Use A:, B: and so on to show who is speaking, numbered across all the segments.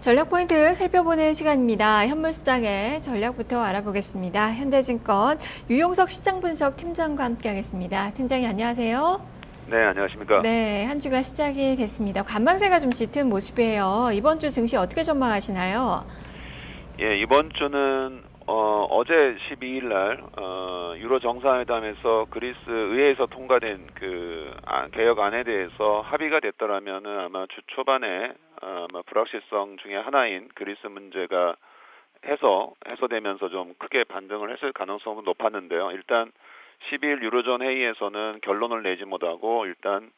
A: 전략 포인트 살펴보는 시간입니다. 현물시장의 전략부터 알아보겠습니다. 현대증권 유용석 시장분석 팀장과 함께하겠습니다. 팀장님 안녕하세요.
B: 네, 안녕하십니까.
A: 네, 한 주가 시작이 됐습니다. 관망세가 좀 짙은 모습이에요. 이번 주 증시 어떻게 전망하시나요?
B: 예, 이번 주는 어제 12일 날 유로 정상회담에서 그리스 의회에서 통과된 개혁안에 대해서 합의가 됐더라면은 아마 주 초반에 아마 불확실성 중에 하나인 그리스 문제가 해소되면서 좀 크게 반등을 했을 가능성은 높았는데요. 일단 12일 유로존 회의에서는 결론을 내지 못하고 일단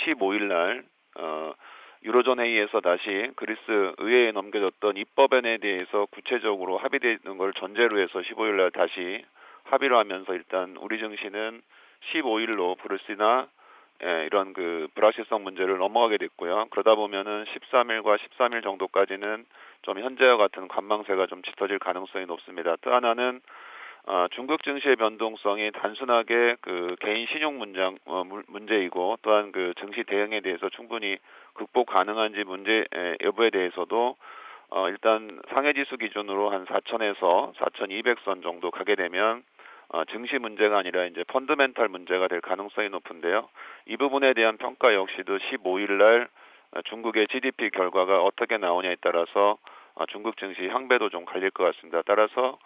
B: 15일 날 유로존 회의에서 다시 그리스 의회에 넘겨졌던 입법안에 대해서 구체적으로 합의되는 걸 전제로 해서 15일 날 다시 합의를 하면서 일단 우리 증시는 15일로 브루스나 이런 불확실성 문제를 넘어가게 됐고요. 그러다 보면은 13일과 13일 정도까지는 좀 현재와 같은 관망세가 좀 짙어질 가능성이 높습니다. 또 하나는 중국 증시의 변동성이 단순하게 개인 신용 문제이고 또한 증시 대응에 대해서 충분히 극복 가능한지 문제 여부에 대해서도 일단 상해지수 기준으로 한 4천에서 4,200선 정도 가게 되면 증시 문제가 아니라 이제 펀더멘탈 문제가 될 가능성이 높은데요. 이 부분에 대한 평가 역시도 15일 날 중국의 GDP 결과가 어떻게 나오냐에 따라서 중국 증시 향배도 좀 갈릴 것 같습니다. 따라서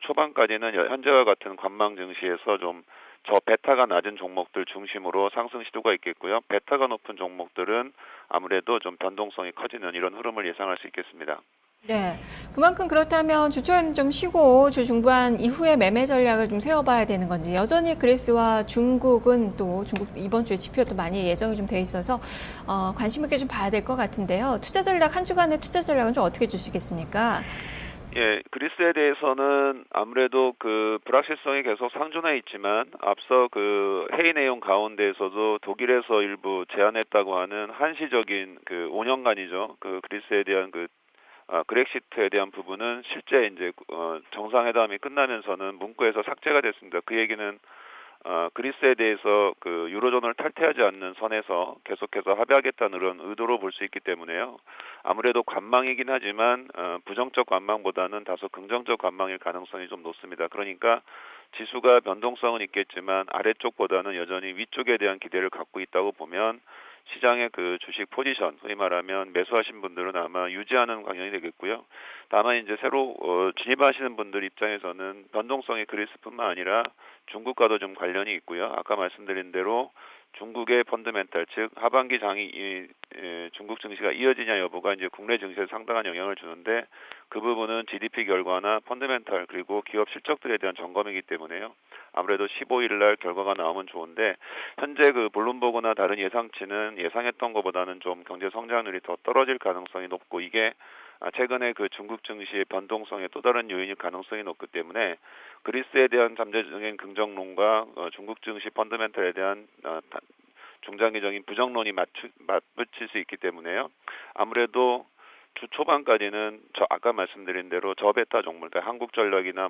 B: 초반까지는 현재와 같은 관망 증시에서 좀 베타가 낮은 종목들 중심으로 상승 시도가 있겠고요. 베타가 높은 종목들은 아무래도 좀 변동성이 커지는 이런 흐름을 예상할 수 있겠습니다.
A: 네, 그만큼 그렇다면 주 초에는 좀 쉬고 주 중반 이후에 매매 전략을 좀 세워봐야 되는 건지 여전히 그리스와 중국은 또 중국 이번 주에 지표도 많이 예정이 좀 돼 있어서 관심 있게 좀 봐야 될 것 같은데요. 투자 전략 한 주간의 투자 전략은 좀 어떻게 주시겠습니까?
B: 예, 그리스에 대해서는 아무래도 불확실성이 계속 상존해 있지만 앞서 회의 내용 가운데에서도 독일에서 일부 제안했다고 하는 한시적인 5년간이죠. 그리스에 대한 그렉시트에 대한 부분은 실제 이제 정상회담이 끝나면서는 문구에서 삭제가 됐습니다. 그 얘기는 그리스에 대해서 유로존을 탈퇴하지 않는 선에서 계속해서 합의하겠다는 그런 의도로 볼 수 있기 때문에요. 아무래도 관망이긴 하지만 부정적 관망보다는 다소 긍정적 관망일 가능성이 좀 높습니다. 그러니까 지수가 변동성은 있겠지만 아래쪽보다는 여전히 위쪽에 대한 기대를 갖고 있다고 보면 시장의 주식 포지션, 소위 말하면 매수하신 분들은 아마 유지하는 방향이 되겠고요. 다만 이제 새로 진입하시는 분들 입장에서는 변동성이 그리스뿐만 아니라 중국과도 좀 관련이 있고요. 아까 말씀드린 대로 중국의 펀더멘탈, 즉 하반기 중국 증시가 이어지냐 여부가 이제 국내 증시에 상당한 영향을 주는데 그 부분은 GDP 결과나 펀더멘탈 그리고 기업 실적들에 대한 점검이기 때문에요. 아무래도 15일 날 결과가 나오면 좋은데 현재 블룸버그나 다른 예상치는 예상했던 것보다는 좀 경제 성장률이 더 떨어질 가능성이 높고 이게 최근에 중국 증시의 변동성의 또 다른 요인일 가능성이 높기 때문에 그리스에 대한 잠재적인 긍정론과 중국 증시 펀더멘털에 대한 중장기적인 부정론이 맞붙일 수 있기 때문에요. 아무래도 주 초반까지는 아까 말씀드린 대로 저베타 종목, 그러니까 한국전력이나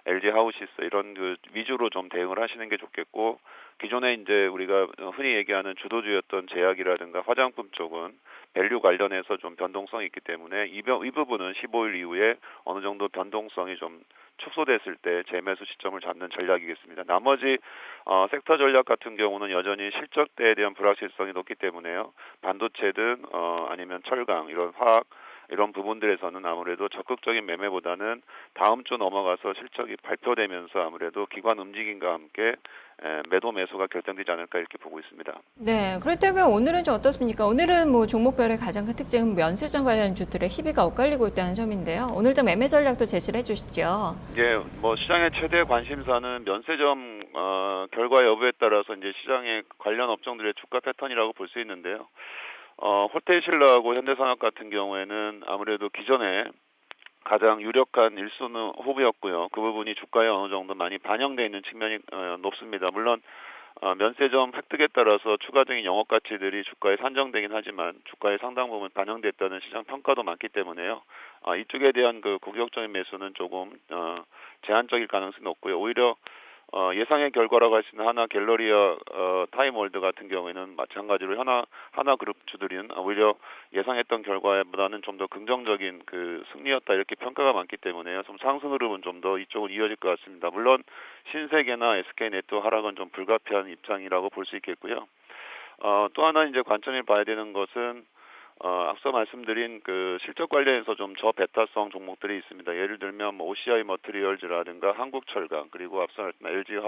B: LG 하우시스 이런 위주로 좀 대응을 하시는 게 좋겠고 기존에 이제 우리가 흔히 얘기하는 주도주였던 제약이라든가 화장품 쪽은 밸류 관련해서 좀 변동성이 있기 때문에 이 부분은 15일 이후에 어느 정도 변동성이 좀 축소됐을 때 재매수 시점을 잡는 전략이겠습니다. 나머지 섹터 전략 같은 경우는 여전히 실적대에 대한 불확실성이 높기 때문에요. 반도체든 아니면 철강 이런 화학 이런 부분들에서는 아무래도 적극적인 매매보다는 다음 주 넘어가서 실적이 발표되면서 아무래도 기관 움직임과 함께 매도 매수가 결정되지 않을까 이렇게 보고 있습니다.
A: 네, 그렇다면 오늘은 좀 어떻습니까? 오늘은 뭐 종목별의 가장 큰 특징은 면세점 관련 주들의 희비가 엇갈리고 있다는 점인데요. 오늘도 매매 전략도 제시를 해주시죠.
B: 예, 시장의 최대 관심사는 면세점 결과 여부에 따라서 이제 시장의 관련 업종들의 주가 패턴이라고 볼 수 있는데요. 호텔신라하고 현대산업 같은 경우에는 아무래도 기존에 가장 유력한 1순위 후보였고요. 그 부분이 주가에 어느 정도 많이 반영되어 있는 측면이 높습니다. 물론 면세점 획득에 따라서 추가적인 영업 가치들이 주가에 산정되긴 하지만 주가에 상당 부분 반영됐다는 시장 평가도 많기 때문에요. 이쪽에 대한 공격적인 매수는 조금 제한적일 가능성이 높고요. 오히려 예상의 결과라고 할 수 있는 하나 갤러리아 타임월드 같은 경우에는 마찬가지로 하나 그룹주들은 오히려 예상했던 결과보다는 좀 더 긍정적인 그 승리였다 이렇게 평가가 많기 때문에요. 좀 상승 흐름은 좀 더 이쪽으로 이어질 것 같습니다. 물론 신세계나 SK네트 하락은 좀 불가피한 입장이라고 볼 수 있겠고요. 또 하나 이제 관점을 봐야 되는 것은 앞서 말씀드린 그 실적 관련해서 좀 저배타성 종목들이 있습니다. 예를 들면 뭐 OCI 머티리얼즈라든가 한국철강 그리고 앞서 말씀드린 LG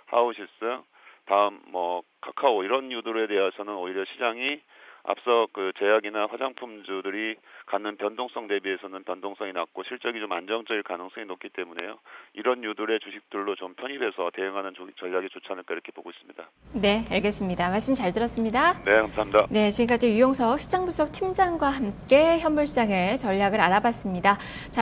B: 하우시스 다음 뭐 카카오 이런 유들에 대해서는 오히려 시장이 앞서 그 제약이나 화장품주들이 갖는 변동성 대비해서는 변동성이 낮고 실적이 좀 안정적일 가능성이 높기 때문에요. 이런 유들의 주식들로 좀 편입해서 대응하는 전략이 좋지 않을까 이렇게 보고 있습니다.
A: 네, 알겠습니다. 말씀 잘 들었습니다.
B: 네, 감사합니다.
A: 네, 지금까지 유용석 시장분석 팀장과 함께 현물시장의 전략을 알아봤습니다. 자,